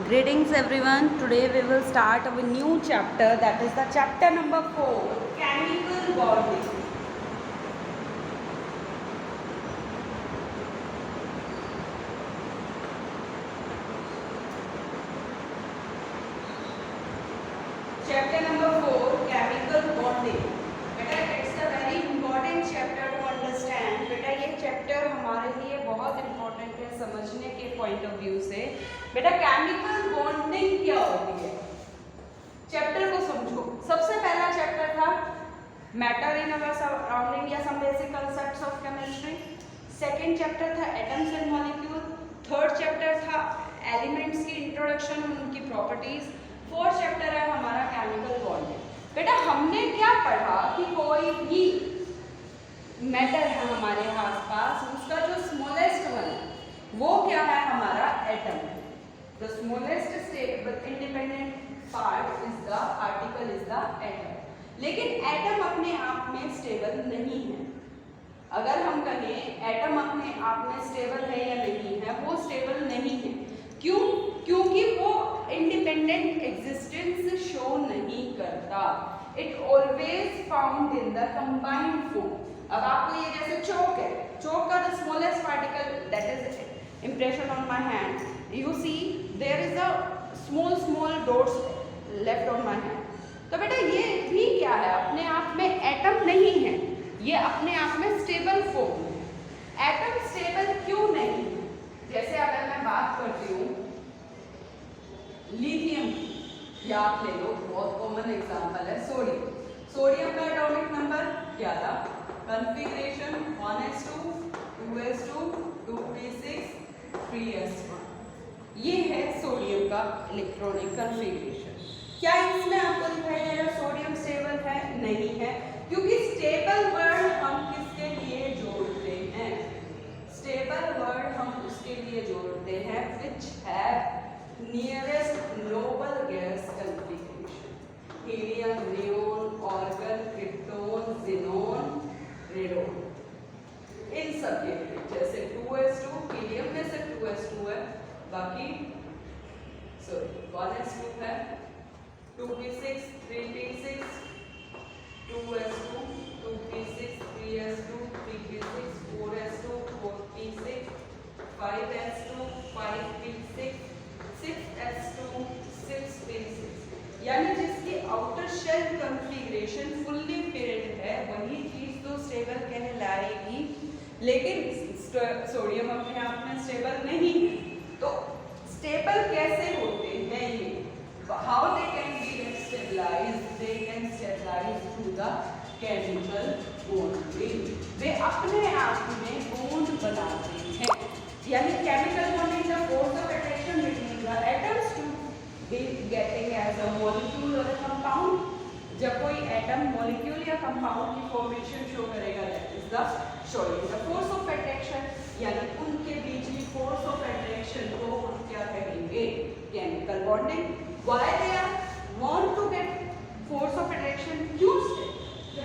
Greetings everyone. Today we will start our new chapter, that is the chapter number 4, chemical bonding. Chapter number 4, chemical bonding. बेटा it's a very important chapter to understand. बेटा ये chapter हमारे लिए बहुत important है समझने के point of view से. बेटा chemical bonding क्या होती है? चैप्टर को समझो. सबसे पहला चैप्टर था मैटर इन अवर सराउंडिंग या some basic concepts of chemistry. Second chapter था atoms and molecule. Third chapter था एलिमेंट्स की इंट्रोडक्शन और उनकी प्रॉपर्टीज. फोर्थ चैप्टर है हमारा केमिकल बॉन्डिंग. बेटा हमने क्या पढ़ा कि कोई भी मैटर है हमारे आसपास, उसका जो स्मॉलेस्ट वन है वो क्या है हमारा एटम है. The smallest stable independent part is the particle is the atom. लेकिन एटम अपने आप में स्टेबल नहीं है. अगर हम कहें एटम अपने आप में स्टेबल है या नहीं है, वो स्टेबल नहीं है. क्यों? क्योंकि वो इंडिपेंडेंट एग्जिस्टेंस शो नहीं करता. It always found in the combined form. अब आपको ये जैसे चौक है, चौक का the smallest particle that is impression on my hand. You see there is a small dots left on my hand. तो बेटा ये भी क्या है, अपने आप में एटम नहीं है, ये अपने आप में स्टेबल फॉर्म है. एटम स्टेबल क्यों नहीं है? जैसे अगर मैं बात करती हूँ लिथियम की, या आप ले लो बहुत कॉमन एग्जांपल है सोडियम. सोडियम का एटॉमिक नंबर क्या था? Configuration 1s2 2s2 2p6 3s1. ये है सोडियम का इलेक्ट्रॉनिक कॉन्फ़िगरेशन. क्या इसमें आपको दिखाई दे रहा सोडियम स्टेबल है? नहीं है, क्योंकि स्टेबल वर्ड हम किसके लिए जोड़ते हैं? स्टेबल वर्ड हम उसके लिए जोड़ते हैं which have nearest noble gas configuration. Helium, neon, argon, krypton, xenon, radon. इन सब के लिए जैसे 2s2 हीलियम में से 2s2 है, बाकी सॉरी 1s2 है, 2p6 3p6 2s2 2p6 3s2 3p6 4s2 4p6 5s2 5p6 6s2 6p6. यानी जिसकी outer shell configuration fully filled है वही चीज तो स्टेबल कहलाएगी. लेकिन सोडियम अपने आप में स्टेबल नहीं है. तो स्टेबल कैसे होते हैं ये? How they can be stabilized? They can stabilize through the chemical bonding. वे अपने आप में बॉन्ड बनाते हैं. यानी chemical bonding the force of attraction between the atoms to be getting as a molecule और कंपाउंड. जब कोई एटम मॉलिक्यूल या कंपाउंड की फॉर्मेशन शो करेगा that is the showing the force of attraction. यानी उनके बीच की फोर्स ऑफ अट्रैक्शन को हम क्या कहेंगे? Chemical bonding. Why they are want to get force of attraction? क्यों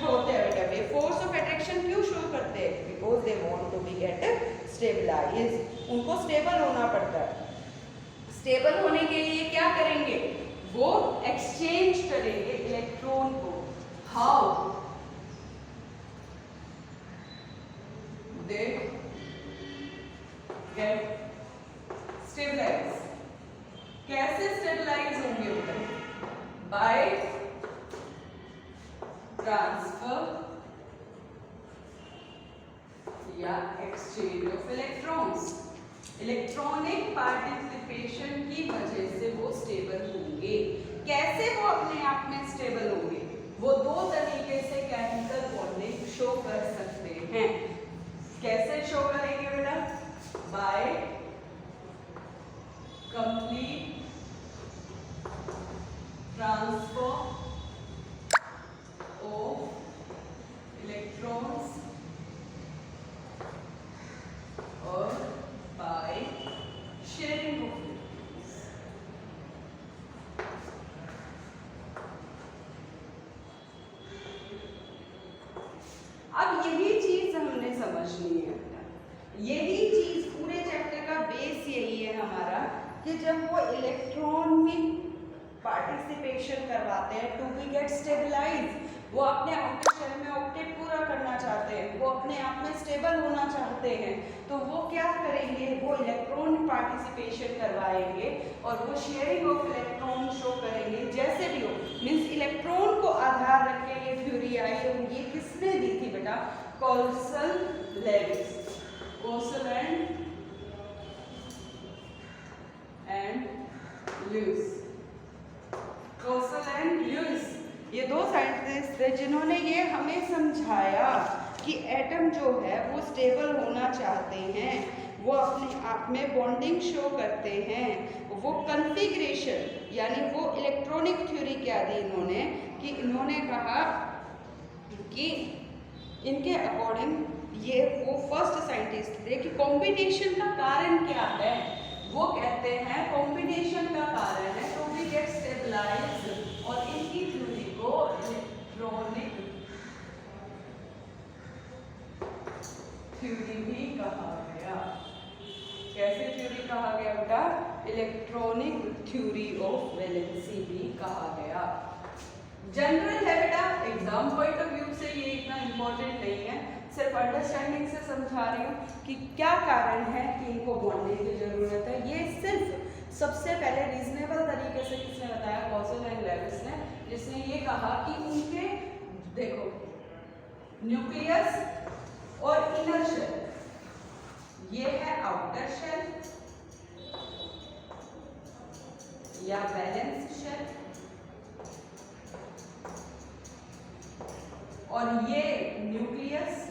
होते हैं बेटा वे फोर्स ऑफ अट्रैक्शन क्यों शो करते हैं? Because they want to be get stabilize. उनको स्टेबल होना पड़ता है. स्टेबल होने के लिए क्या करेंगे? वो एक्सचेंज करेंगे इलेक्ट्रॉन को. हाउ? They get stabilize. कैसे स्टेबलाइज होंगे बेटा? बाय ट्रांसफर या exchange of electrons. Electronic participation की वजह से वो स्टेबल होंगे. कैसे वो अपने आप में स्टेबल होंगे? वो दो तरीके से केमिकल बॉन्डिंग शो कर सकते हैं. कैसे शो करेंगे बेटा? By complete transfer of electrons और बाय शेयरिंग ऑफ इलेक्ट्रॉन्स. अब यही चीज हमने समझनी है. यही चीज पूरे चैप्टर का बेस यही है हमारा कि जब वो इलेक्ट्रॉन में पार्टिसिपेशन करवाते हैं टू बी गेट स्टेबलाइज, वो अपने आउटर शेल में ऑक्टेट पूरा करना चाहते हैं, वो अपने आप में स्टेबल होना चाहते हैं, तो वो क्या करेंगे, वो इलेक्ट्रॉन पार्टिसिपेशन करवाएंगे और वो शेयरिंग ऑफ इलेक्ट्रॉन शो करेंगे। जैसे भी हो, मीन्स इलेक्ट्रॉन को आधार रख के ये थ्योरी आई और ये किसने दी थी बेटा, Kossel Lewis, Kossel and Lewis, Kossel and Lewis, ये दो साइंटिस्ट थे जिन्होंने ये हमें समझाया कि एटम जो है वो स्टेबल होना चाहते हैं, वो अपने आप में बॉन्डिंग शो करते हैं, वो कन्फिग्रेशन यानी वो इलेक्ट्रॉनिक थ्योरी क्या दी इन्होंने, कि इन्होंने कहा कि इनके अकॉर्डिंग ये वो फर्स्ट साइंटिस्ट थे कि कॉम्बिनेशन का कारण क्या है, वो कहते हैं कॉम्बिनेशन का कारण है टू बी गेट स्टेबलाइज्ड, और इनकी थ्योरी को इलेक्ट्रॉनिक थ्योरी भी कहा गया। कैसे थ्योरी कहा गया बेटा, इलेक्ट्रॉनिक थ्योरी ऑफ वैलेंसी भी कहा गया। जनरल है बेटा, एग्जाम पॉइंट ऑफ व्यू से ये इतना इंपॉर्टेंट नहीं है, सिर्फ अंडरस्टैंडिंग से समझा रही हूँ कि क्या कारण है कि इनको बॉन्डिंग की जरूरत है। ये सिर्फ सबसे पहले रीजनेबल तरीके से किसने बताया, कॉल्सल एंड लेविस ने, जिसने ये कहा कि उनके देखो न्यूक्लियस और इनर शेल, ये है आउटर शेल या बैलेंस शेल, और ये nucleus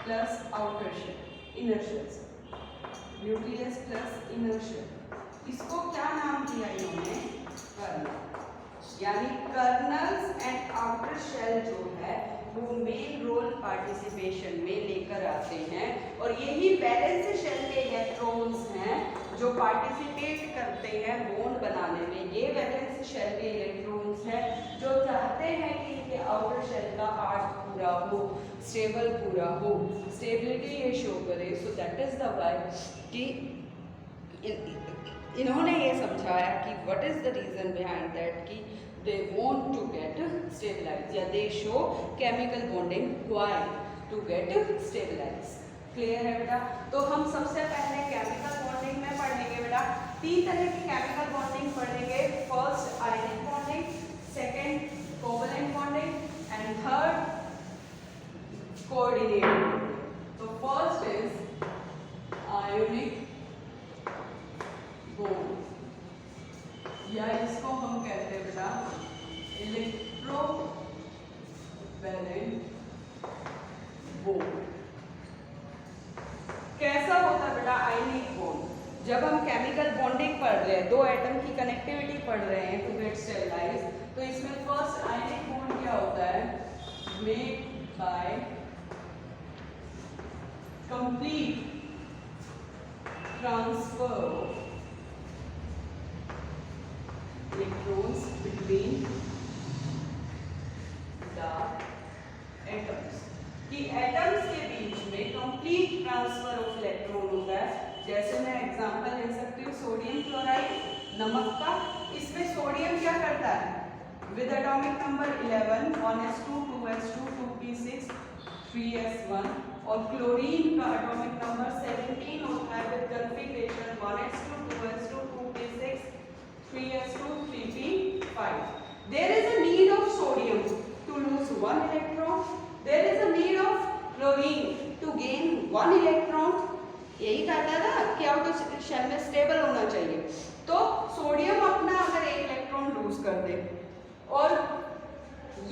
plus outer shell, inner shell, nucleus plus inner shell, इसको क्या नाम दिया इन्होंने, कर्नल, यानी कर्नल्स एंड आउटर शेल जो है वो मेन रोल पार्टिसिपेशन में लेकर आते हैं, और यही बैलेंस शेल के इलेक्ट्रॉन्स हैं जो पार्टिसिपेट करते हैं बॉन्ड बनाने में। ये बैलेंस शेल के इलेक्ट्रॉन्स हैं जो चाहते हैं कि इनके आउटर शेल का आर्ट पूरा हो, स्टेबल पूरा हो, स्टेबिलिटी ये शो करे। So that is the why कि इन्होंने ये समझाया कि what is the reason behind that कि they want to get stabilized या they show chemical bonding why to get stabilized। Clear है बेटा? तो हम सबसे पहले केमिकल बॉन्डिंग में पढ़ेंगे बेटा, 3 तरह की केमिकल बॉन्डिंग पढ़ेंगे। First ionic bonding, second covalent bonding and third coordinated bonding. तो फर्स्ट इज आयोनिक बॉन्ड, या इसको हम कहते हैं बेटा इलेक्ट्रोवैलेंट बॉन्ड। कैसा होता है बेटा आयनिक बॉन्ड? जब हम केमिकल बॉन्डिंग पढ़ रहे हैं, 2 एटम की कनेक्टिविटी पढ़ रहे हैं टू गेट स्टेबलाइज, तो इसमें फर्स्ट आयनिक बॉन्ड क्या होता है, made by complete transfer electrons between the atoms, कि एटम्स के बीच में कंप्लीट ट्रांसफर ऑफ इलेक्ट्रॉन होता है। जैसे मैं एग्जांपल ले सकती हूँ सोडियम क्लोराइड, नमक का, इसमें सोडियम क्या करता है with atomic number 11 1s2 2s2 2p6 3s1, और क्लोरीन का एटॉमिक नंबर 17 होता है with configuration 1s2 2s2 2p6 3s2 3p5. There is a need of sodium to lose 1 electron. There is a need of chlorine to gain 1 electron. यही कहता था कि outer shell में stable होना चाहिए। तो सोडियम अपना अगर 1 इलेक्ट्रॉन लूज कर दे और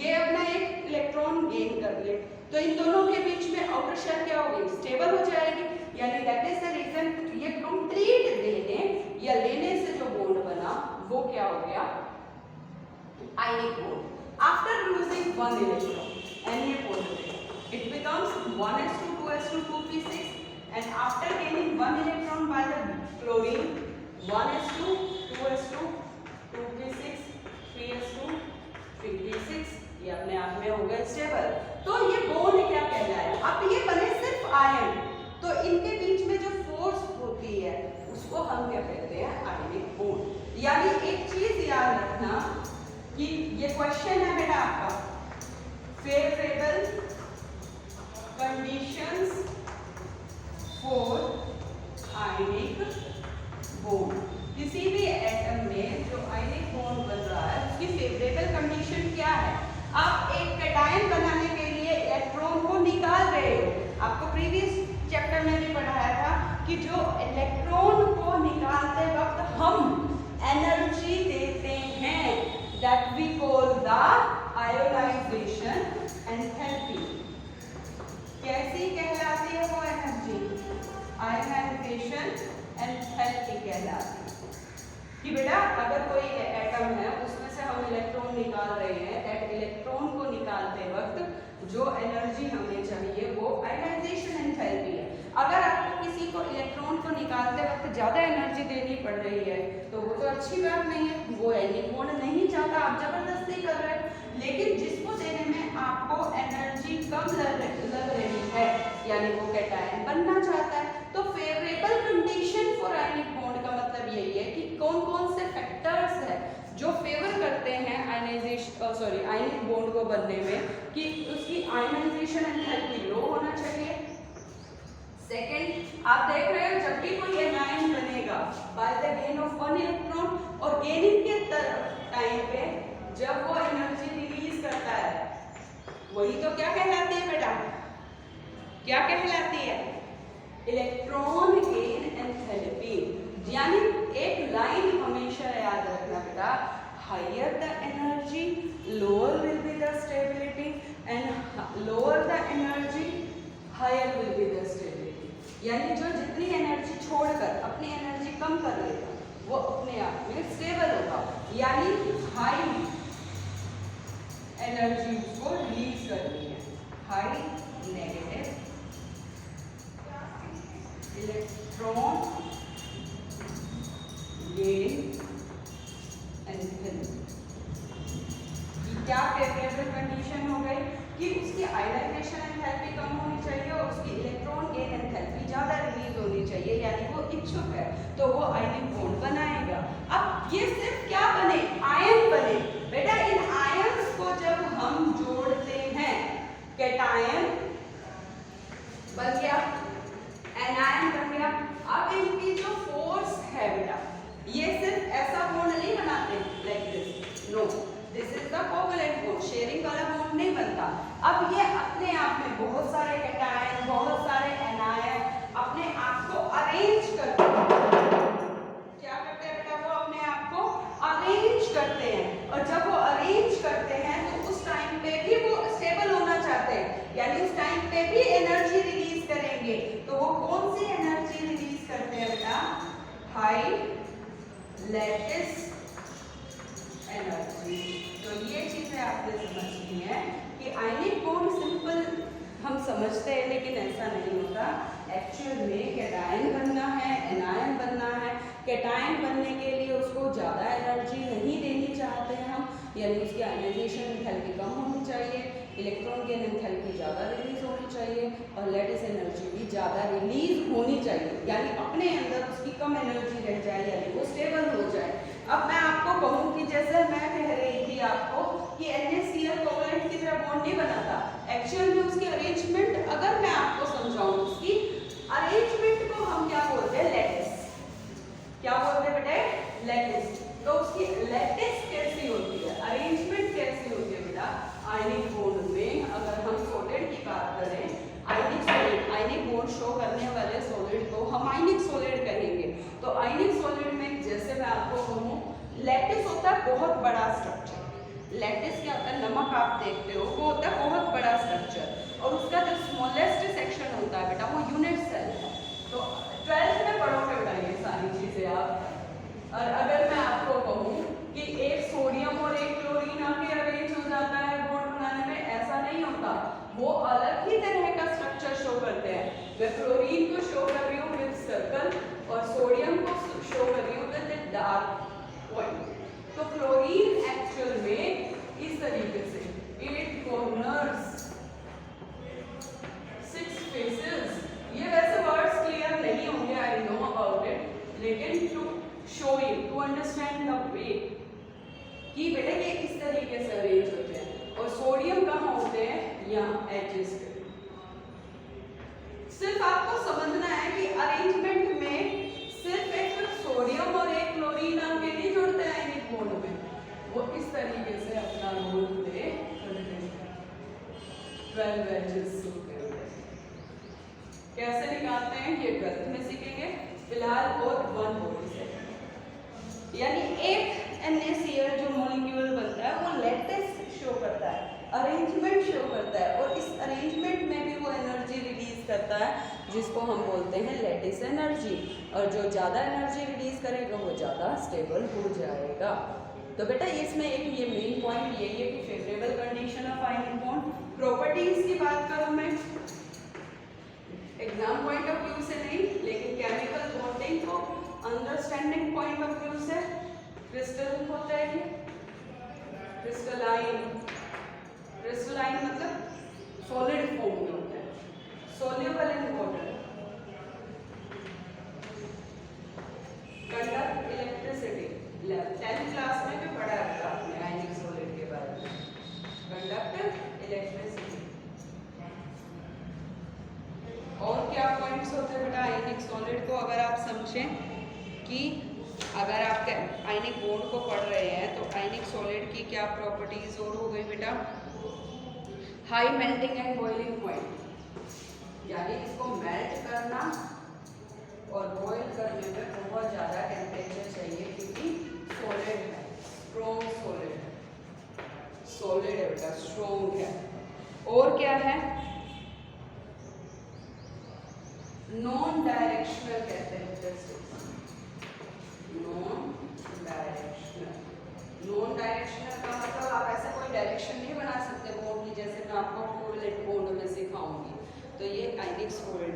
ये अपना 1 इलेक्ट्रॉन गेन कर ले, तो इन दोनों के बीच में आउटर शेल क्या होगी, स्टेबल हो जाएगी। यानी दैट इज द रीजन ये कंप्लीट देने या लेने से जो बॉन्ड बना वो क्या हो गया, ionic bond. After losing 1 electron Na positive, it becomes 1s2 2s2 2p6, and after gaining 1 electron by the chlorine 1s2 2s2 2p6 3s2 3p6, ये अपने आप में हो गए स्टेबल। तो ये बॉन्ड क्या कहलाया, अब ये बने सिर्फ आयन, तो इनके कि ये क्वेश्चन है बेटा आपका, favourable conditions for ionic bond. किसी भी एटम में जो आयनिक बॉन्ड बन रहा है उसकी फेवरेबल कंडीशन क्या है? आप एक कैटायन बनाने के लिए इलेक्ट्रॉन को निकाल रहे हो। आपको प्रीवियस चैप्टर में भी पढ़ाया था कि जो इलेक्ट्रॉन को निकालते वक्त हम एनर्जी देते हैं, that we call the ionisation enthalpy. कैसी कहलाती है वो एनर्जी? आयोनाइजेशन एंथैल्पी कहलाती है। कि बेटा अगर कोई एटम है उसमें से हम इलेक्ट्रॉन निकाल रहे हैं, दैट इलेक्ट्रॉन को निकालते वक्त जो एनर्जी हमें चाहिए वो आयोनाइजेशन एंथैल्पी है। अगर आपको किसी को इलेक्ट्रॉन को निकालते वक्त ज़्यादा एनर्जी देनी पड़ रही है तो वो तो अच्छी बात नहीं है, वो आयनिक बॉन्ड नहीं चाहता, आप जबरदस्ती कर रहे हैं। लेकिन जिसको देने में आपको एनर्जी कम लग रही है, यानी वो कैटायन बनना चाहता है, तो favourable condition for ionic bond का मतलब यही है कि कौन कौन से फैक्टर्स है जो फेवर करते हैं आयनिक बॉन्ड को बनने में, कि उसकी आयनाइजेशन एंथैल्पी लो होना चाहिए। सेकेंड, आप देख रहे हो जब भी कोई एनायन बनेगा by the gain of one electron, और गेनिंग के टाइम पे जब वो एनर्जी रिलीज करता है वही तो क्या कहलाती है बेटा? क्या कहलाती है? Electron gain enthalpy. यानी एक लाइन हमेशा याद रखना बेटा, higher the energy lower will be the stability and lower the energy higher will be the stability. यानी जो जितनी एनर्जी छोड़कर अपनी एनर्जी कम कर लेगा वो अपने आप में स्टेबल होगा, यानी हाई एनर्जी उसको रिलीज करनी है। High negative electron gain enthalpy. क्या फेवरेबल कंडीशन हो गई कि उसकी आयोनाइजेशन एंथैल्पी कम होनी चाहिए और उसकी इलेक्ट्रॉन गेन एंथैल्पी ज़्यादा रिलीज होनी चाहिए, यानी वो इच्छुक है तो वो आयनिक बॉन्ड बनाएगा। अब ये सिर्फ क्या बने? आयन बने। बेटा इन आयंस को जब हम जोड़ते हैं, कैटायन बन गया, एनायन बन गया। अब इनकी जो फोर्स है बेटा, ये सिर्फ ऐसा बॉन्ड नहीं बनाते like this, no, this is the covalent bond, sharing वाला बॉन्ड नहीं बनता। अब ये अपने आप में बहुत सारे कैटायन, बहुत सारे एनायन अपने आप को अरेंज करते हैं। क्या करते हैं बेटा? वो अपने आप को अरेंज करते हैं, और जब वो अरेंज करते हैं तो उस टाइम पे भी वो स्टेबल होना चाहते हैं, यानी उस टाइम पे भी एनर्जी रिलीज करेंगे। तो वो कौन सी एनर्जी रिलीज करते हैं बेटा? High lattice energy. तो ये चीजें आपने समझनी है कि आयनिक बॉन्ड सिंपल हम समझते हैं लेकिन ऐसा नहीं होता। एक्चुअल में कैटायन बनना है, एनायन बनना है। कैटायन बनने के लिए उसको ज़्यादा एनर्जी नहीं देनी चाहते हैं हम, यानी उसकी आयनाइजेशन एंथैल्पी कम होनी चाहिए, इलेक्ट्रॉन गेन एंथैल्पी ज़्यादा रिलीज होनी चाहिए, और लैटिस एनर्जी भी ज़्यादा रिलीज होनी चाहिए, यानी अपने अंदर उसकी कम एनर्जी रह जाए, यानी वो स्टेबल हो जाए। अब मैं आपको कहूँ कि जैसे मैं कह रही थी आपको कि NaCl कोवैलेंट की तरह बॉन्ड नहीं बनाता, एक्चुअल में उसकी अरेंजमेंट अगर मैं आपको समझाऊं, उसकी अरेंजमेंट को हम क्या बोलते हैं? लैटिस। क्या बोलते हैं बेटे? लैटिस। तो उसकी लैटिस कैसी होती है, अरेंजमेंट कैसी होती है बेटा? आयनिक बॉन्ड में अगर हम सॉलिड की बात करें, आयनिक बॉन्ड शो करने वाले सॉलिड को हम आयनिक सॉलिड कहेंगे। तो आयनिक सॉलिड में जैसे मैं आपको कहूँ, लैटिस होता है बहुत बड़ा स्ट्रक्चर। लैटिस क्या होता है? नमक आप देखते हो, वो होता है बहुत बड़ा स्ट्रक्चर, और उसका जो स्मॉलेस्ट सेक्शन होता है बेटा वो यूनिट सेल है। तो 12th में पढ़ोगे बेटा ये सारी चीजें आप। और अगर मैं आपको कहूँ कि एक सोडियम और एक क्लोरीन आके अरेंज हो जाता है बॉन्ड बनाने में, ऐसा नहीं होता, वो अलग ही तरह का स्ट्रक्चर शो करते हैं। मैं क्लोरीन को शो कर रही हूँ विद सर्कल और सोडियम को शो कर रही हूँ विद डार्क पॉइंट। तो क्लोरीन एक्चुअल में इस तरीके से 8 कॉर्नर्स 6 फेसेस, ये वैसे वर्ड्स क्लियर नहीं होंगे, आई नो अबाउट इट, लेकिन to show you, to understand the way कि बेटा ये इस तरह तरीके से अरेंज होते हैं और सोडियम कहाँ होते हैं, यहाँ एजेस पे। सिर्फ आपको समझना है कि अरेंजमेंट में सिर्फ एक सोडियम और एक क्लोरीन अकेले जुड़ते हैं आयनिक बॉन्ड में, वो इस तरीके से अपना रोल प्ले करते हैं। 12 एजेस होते हैं। कैसे निकालते हैं ये 12th में सीखेंगे फिलहाल, और 1 बॉडी से, यानी एक NaCl जो मॉलिक्यूल बनता है वो लेटिस शो करता है, अरेंजमेंट शो करता है, और इस अरेंजमेंट में भी वो एनर्जी रिलीज करता है जिसको हम बोलते हैं लेटिस एनर्जी, और जो ज़्यादा एनर्जी रिलीज करेगा वो ज़्यादा स्टेबल हो जाएगा। तो बेटा इसमें एक ये मेन पॉइंट यही है कि favourable condition of ionic bond. Properties की बात करूँ मैं, एग्जाम पॉइंट ऑफ व्यू से नहीं लेकिन केमिकल बॉन्डिंग को अंडरस्टैंडिंग पॉइंट ऑफ व्यू से, क्रिस्टल होता है ये, क्रिस्टलाइन, क्रिस्टलाइन मतलब सॉलिड फॉर्म में होता है, soluble in water, conduct electricity. 10th class में भी पढ़ा था आपने आयनिक सॉलिड के बारे में, कंडक्ट इलेक्ट्रिसिटी। और क्या पॉइंट्स होते हैं बेटा आयनिक सॉलिड को, अगर आप समझें कि अगर आप आयनिक बॉन्ड को पढ़ रहे हैं तो आयनिक सॉलिड की क्या प्रॉपर्टीज और हो गई बेटा, high melting and boiling point, यानी इसको मेल्ट करना और बॉयल करने में बहुत ज़्यादा टेम्परेचर चाहिए क्योंकि सॉलिड है, स्ट्रॉन्ग सॉलिड है, सॉलिड है बेटा, स्ट्रॉन्ग है। और क्या है, नॉन डायरेक्शनल कहते हैं जैसे, नॉन डायरेक्शनल। नॉन डायरेक्शनल का मतलब आप ऐसे कोई डायरेक्शन नहीं बना सकते बॉन्ड की, जैसे मैं आपको कोवैलेंट बॉन्ड में सिखाऊंगी। तो ये आयनिक सॉलिड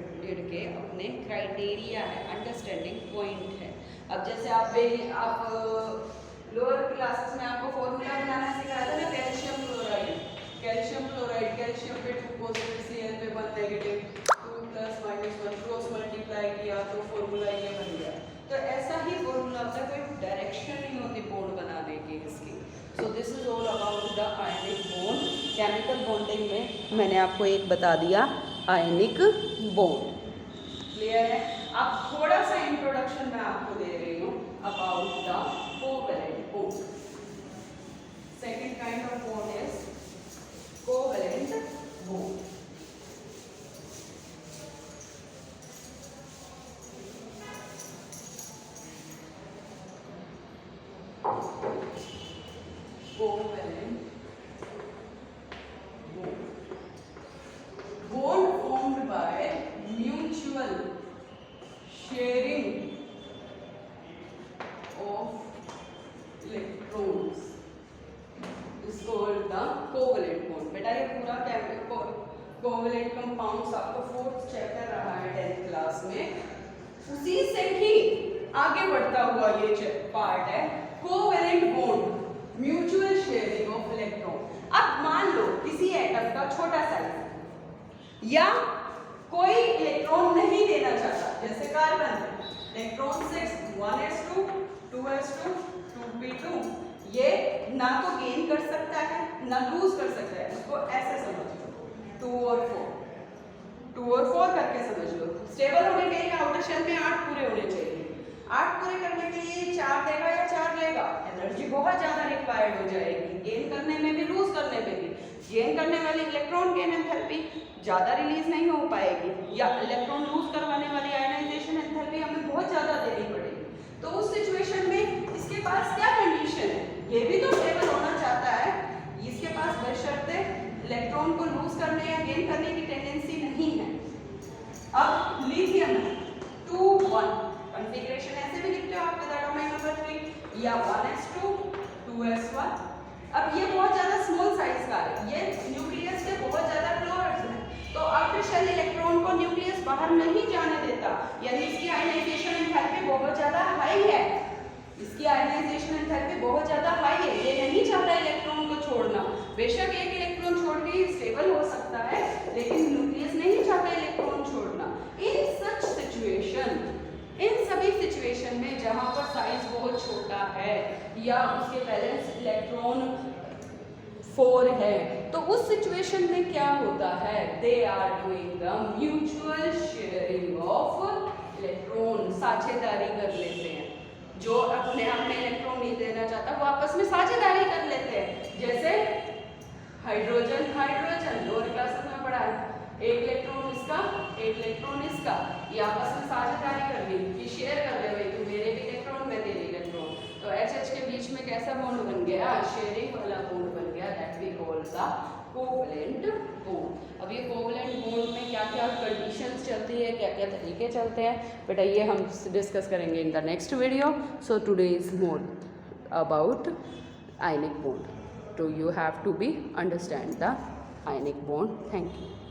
के अपने क्राइटेरिया है, अंडरस्टैंडिंग पॉइंट है। अब जैसे आप लोअर क्लासेस में आपको फॉर्मूला बनाना सिखाया था ना, calcium chloride, calcium chloride, calcium पे 2 पॉजिटिव Cl पे 1 नेगेटिव, 2 + -1 क्रॉस मल्टीप्लाई किया तो फॉर्मूला ये बन गया। तो ऐसा ही फॉर्मूला होता है, कोई डायरेक्शन नहीं होती बॉन्ड बनाने की इसकी। So this is all about the ionic bond. Chemical bonding में मैंने आपको एक बता दिया आयनिक बॉन्ड, क्लियर है। अब थोड़ा सा इंट्रोडक्शन मैं आपको दे रही हूँ about the covalent bond. Second kind of bond is covalent bond. Covalent bond formed by mutual sharing of electrons is called the covalent bond। बेटा ये पूरा कोवैलेंट कंपाउंड्स आपको 4th चैप्टर रहा है 10th क्लास में, उसी से ही आगे बढ़ता हुआ ये पार्ट है covalent bond, mutual sharing of electron. अब मान लो किसी एटम का छोटा साइज या कोई इलेक्ट्रॉन नहीं देना चाहता, जैसे carbon, electron 6 1s2 2s2 2p2, ये ना तो गेन कर सकता है ना लूज कर सकता है, उसको ऐसे समझ लो 2 और 4 करके समझ लो। स्टेबल होने के लिए आउटर शेल में 8 पूरे होने चाहिए, 8 पूरे करने के लिए 4 देगा या 4 लेगा, एनर्जी बहुत ज्यादा रिक्वायर्ड हो जाएगी, गेन करने में भी लूज करने में भी। गेन करने वाली इलेक्ट्रॉन गेन एंथैल्पी ज्यादा रिलीज नहीं हो पाएगी, या इलेक्ट्रॉन लूज करवाने वाली आयनाइजेशन एंथैल्पी हमें बहुत ज्यादा देनी पड़ेगी। तो उस सिचुएशन में इसके पास क्या कंडीशन है, ये भी तो स्टेबल होना चाहता है, इसके पास बशर्ते इलेक्ट्रॉन को लूज करने या गेन करने की टेंडेंसी नहीं है। अब लिथियम 2 1 कॉन्फ़िगरेशन ऐसे भी लिखते हो आप विद एटॉमिक नंबर 3 या 1s2 2s1। अब ये बहुत ज्यादा स्मॉल साइज का है, ये न्यूक्लियस से बहुत ज्यादा क्लोज है, तो आउटर शेल इलेक्ट्रॉन को न्यूक्लियस बाहर नहीं जाने देता, यानी इसकी आयनाइजेशन एंथैल्पी बहुत ज्यादा हाई है, इसकी आयनाइजेशन एंथैल्पी बहुत ज्यादा हाई है, ये नहीं चाहता इलेक्ट्रॉन को छोड़ना। बेशक एक इलेक्ट्रॉन छोड़ के स्टेबल हो सकता है, लेकिन न्यूक्लियस नहीं चाहता इलेक्ट्रॉन छोड़ना। इन सच सिचुएशन, इन सभी सिचुएशन में जहां पर साइज बहुत छोटा है या उसके वैलेंस इलेक्ट्रॉन 4 है, तो उस सिचुएशन में क्या होता है, they are doing the mutual sharing of electron, साझेदारी कर लेते हैं। जो अपने अपने इलेक्ट्रॉन नहीं देना चाहता वो आपस में साझेदारी कर लेते हैं। जैसे हाइड्रोजन हाइड्रोजन लोअर क्लासेस में पढ़ा है, एक इलेक्ट्रॉन इसका एक इलेक्ट्रॉन इसका, ये आपस में साझेदारी कर ली कि शेयर कर ले भाई, तू मेरे भी इलेक्ट्रॉन मैं तेरे इलेक्ट्रॉन। तो HH के बीच में कैसा बॉन्ड बन गया, शेयरिंग वाला बॉन्ड बन गया, that we call the covalent bond. अब ये कोवलेंट बॉन्ड में क्या क्या कंडीशंस चलती है, क्या क्या तरीके चलते हैं बेटा, ये हम डिस्कस करेंगे in the next video. So today is more about ionic bond, so you have to be understand the ionic bond. Thank you.